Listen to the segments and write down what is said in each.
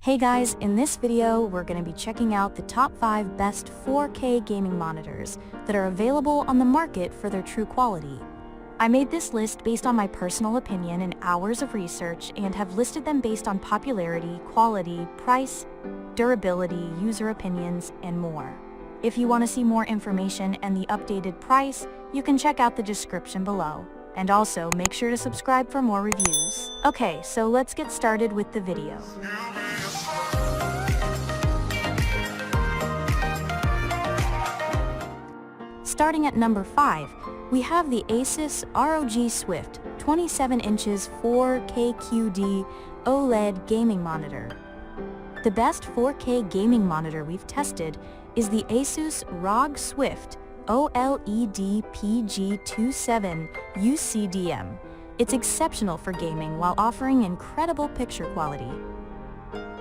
Hey guys, in this video, we're going to be checking out the top 5 best 4K gaming monitors that are available on the market for their true quality. I made this list based on my personal opinion and hours of research and have listed them based on popularity, quality, price, durability, user opinions, and more. If you want to see more information and the updated price, you can check out the description below. And also, make sure to subscribe for more reviews. Okay, so let's get started with the video. Starting at number 5, we have the Asus ROG Swift 27 inches 4K QD-OLED gaming monitor. The best 4K gaming monitor we've tested is the Asus ROG Swift OLED PG27 UCDM. It's exceptional for gaming while offering incredible picture quality.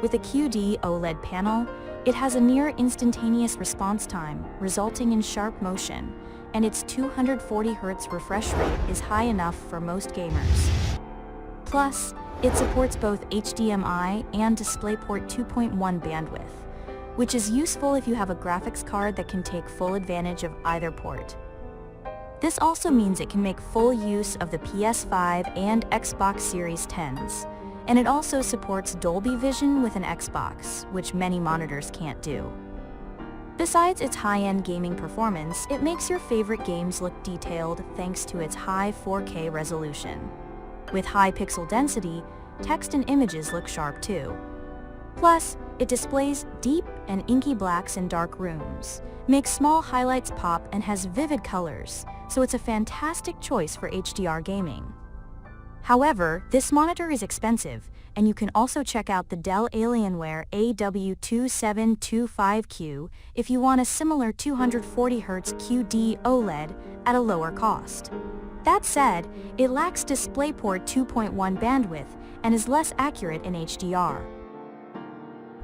With a QD-OLED panel, it has a near instantaneous response time, resulting in sharp motion, and its 240Hz refresh rate is high enough for most gamers. Plus, it supports both HDMI and DisplayPort 2.1 bandwidth, which is useful if you have a graphics card that can take full advantage of either port. This also means it can make full use of the PS5 and Xbox Series 10s, and it also supports Dolby Vision with an Xbox, which many monitors can't do. Besides its high-end gaming performance, it makes your favorite games look detailed thanks to its high 4K resolution. With high pixel density, text and images look sharp too. Plus, it displays deep and inky blacks in dark rooms, makes small highlights pop, and has vivid colors, so it's a fantastic choice for HDR gaming. However, this monitor is expensive, and you can also check out the Dell Alienware AW2725Q if you want a similar 240Hz QD-OLED at a lower cost. That said, it lacks DisplayPort 2.1 bandwidth and is less accurate in HDR.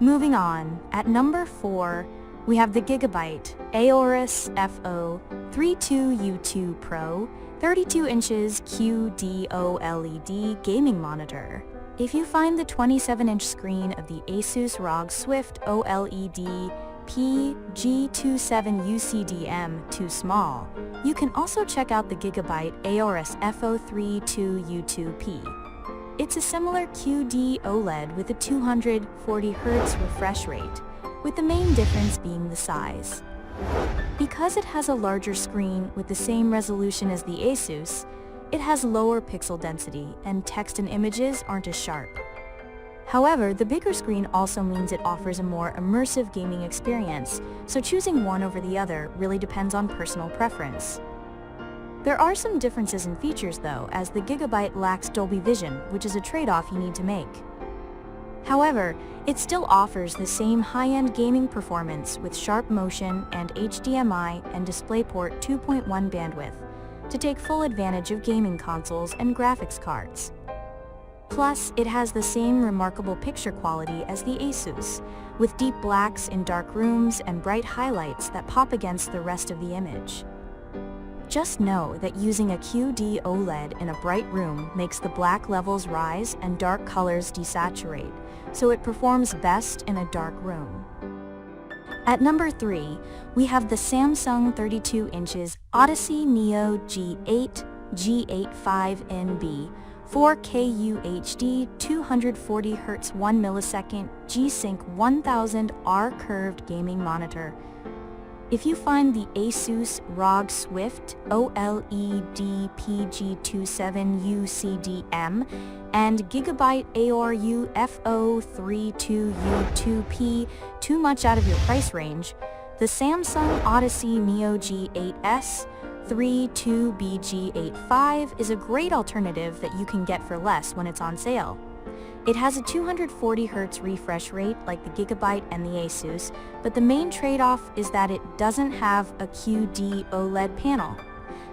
Moving on, at number 4, we have the Gigabyte Aorus FO32U2 Pro 32 inches QD-OLED gaming monitor. If you find the 27-inch screen of the Asus ROG Swift OLED PG27 UCDM too small, you can also check out the Gigabyte Aorus FO32U2P. It's a similar QD-OLED with a 240Hz refresh rate, with the main difference being the size. Because it has a larger screen with the same resolution as the Asus, it has lower pixel density and text and images aren't as sharp. However, the bigger screen also means it offers a more immersive gaming experience, so choosing one over the other really depends on personal preference. There are some differences in features though, as the Gigabyte lacks Dolby Vision, which is a trade-off you need to make. However, it still offers the same high-end gaming performance with sharp motion and HDMI and DisplayPort 2.1 bandwidth to take full advantage of gaming consoles and graphics cards. Plus, it has the same remarkable picture quality as the Asus, with deep blacks in dark rooms and bright highlights that pop against the rest of the image. Just know that using a QD-OLED in a bright room makes the black levels rise and dark colors desaturate, so it performs best in a dark room. At number 3, we have the Samsung 32 inches Odyssey Neo G8 G85NB 4K UHD 240Hz 1 millisecond G-Sync 1000R curved gaming monitor. If you find the Asus ROG Swift OLED PG27 UCDM and Gigabyte Aorus FO32U2P too much out of your price range, the Samsung Odyssey Neo G8S 32BG85 is a great alternative that you can get for less when it's on sale. It has a 240Hz refresh rate like the Gigabyte and the Asus, but the main trade-off is that it doesn't have a QD-OLED panel.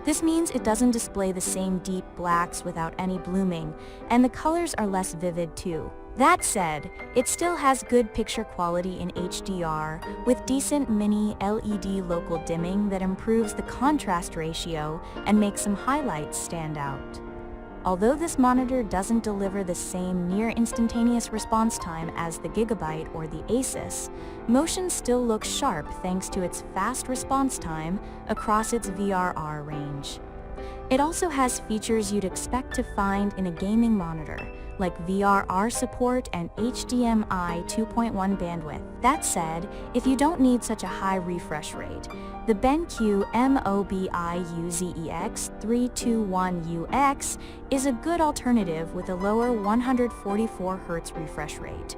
This means it doesn't display the same deep blacks without any blooming, and the colors are less vivid too. That said, it still has good picture quality in HDR, with decent mini LED local dimming that improves the contrast ratio and makes some highlights stand out. Although this monitor doesn't deliver the same near-instantaneous response time as the Gigabyte or the Asus, motion still looks sharp thanks to its fast response time across its VRR range. It also has features you'd expect to find in a gaming monitor, like VRR support and HDMI 2.1 bandwidth. That said, if you don't need such a high refresh rate, the BenQ MOBI-UZEX321UX is a good alternative with a lower 144Hz refresh rate.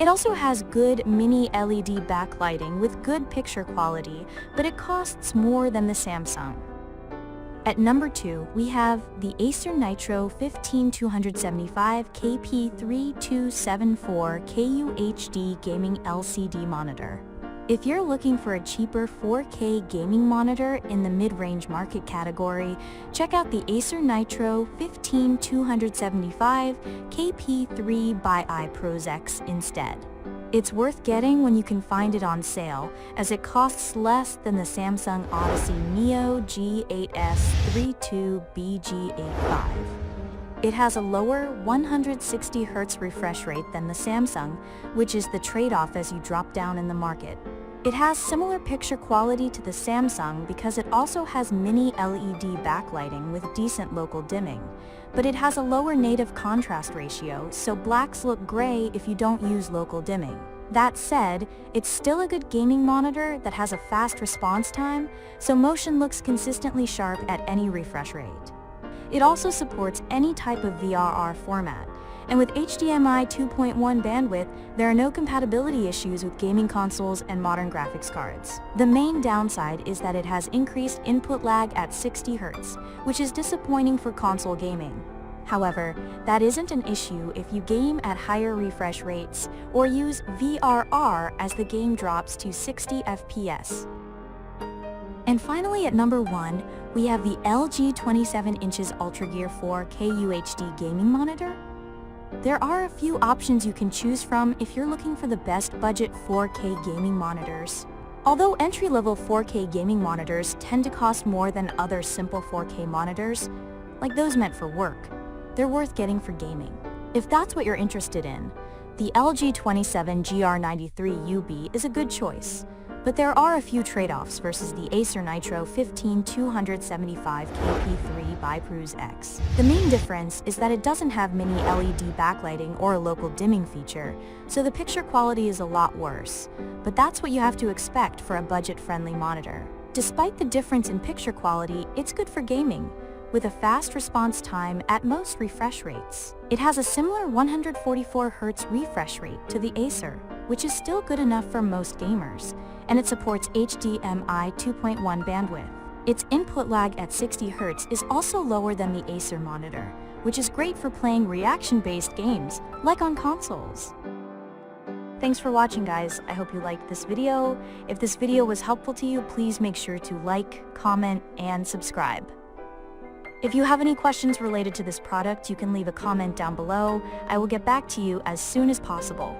It also has good mini LED backlighting with good picture quality, but it costs more than the Samsung. At number 2, we have the Acer Nitro 15275 KP3274 QHD Gaming LCD Monitor. If you're looking for a cheaper 4K gaming monitor in the mid-range market category, check out the Acer Nitro 15275 KP3 by iPros instead. It's worth getting when you can find it on sale, as it costs less than the Samsung Odyssey Neo G8 S32BG85. It has a lower 160Hz refresh rate than the Samsung, which is the trade-off as you drop down in the market. It has similar picture quality to the Samsung because it also has mini LED backlighting with decent local dimming, but it has a lower native contrast ratio, so blacks look gray if you don't use local dimming. That said, it's still a good gaming monitor that has a fast response time, so motion looks consistently sharp at any refresh rate. It also supports any type of VRR format, and with HDMI 2.1 bandwidth, there are no compatibility issues with gaming consoles and modern graphics cards. The main downside is that it has increased input lag at 60 Hz, which is disappointing for console gaming. However, that isn't an issue if you game at higher refresh rates or use VRR as the game drops to 60 FPS. And finally, at number 1, we have the LG 27 inches UltraGear 4K UHD gaming monitor. There are a few options you can choose from if you're looking for the best budget 4K gaming monitors. Although entry-level 4K gaming monitors tend to cost more than other simple 4K monitors, like those meant for work, they're worth getting for gaming. If that's what you're interested in, the LG 27 GR93UB is a good choice, but there are a few trade-offs versus the Acer Nitro 15275 KP3 by iPros X. The main difference is that it doesn't have mini LED backlighting or a local dimming feature, so the picture quality is a lot worse, but that's what you have to expect for a budget-friendly monitor. Despite the difference in picture quality, it's good for gaming, with a fast response time at most refresh rates. It has a similar 144Hz refresh rate to the Acer, which is still good enough for most gamers, and it supports HDMI 2.1 bandwidth. Its input lag at 60 Hz is also lower than the Acer monitor, which is great for playing reaction-based games, like on consoles. Thanks for watching, guys. I hope you liked this video. If this video was helpful to you, please make sure to like, comment, and subscribe. If you have any questions related to this product, you can leave a comment down below. I will get back to you as soon as possible.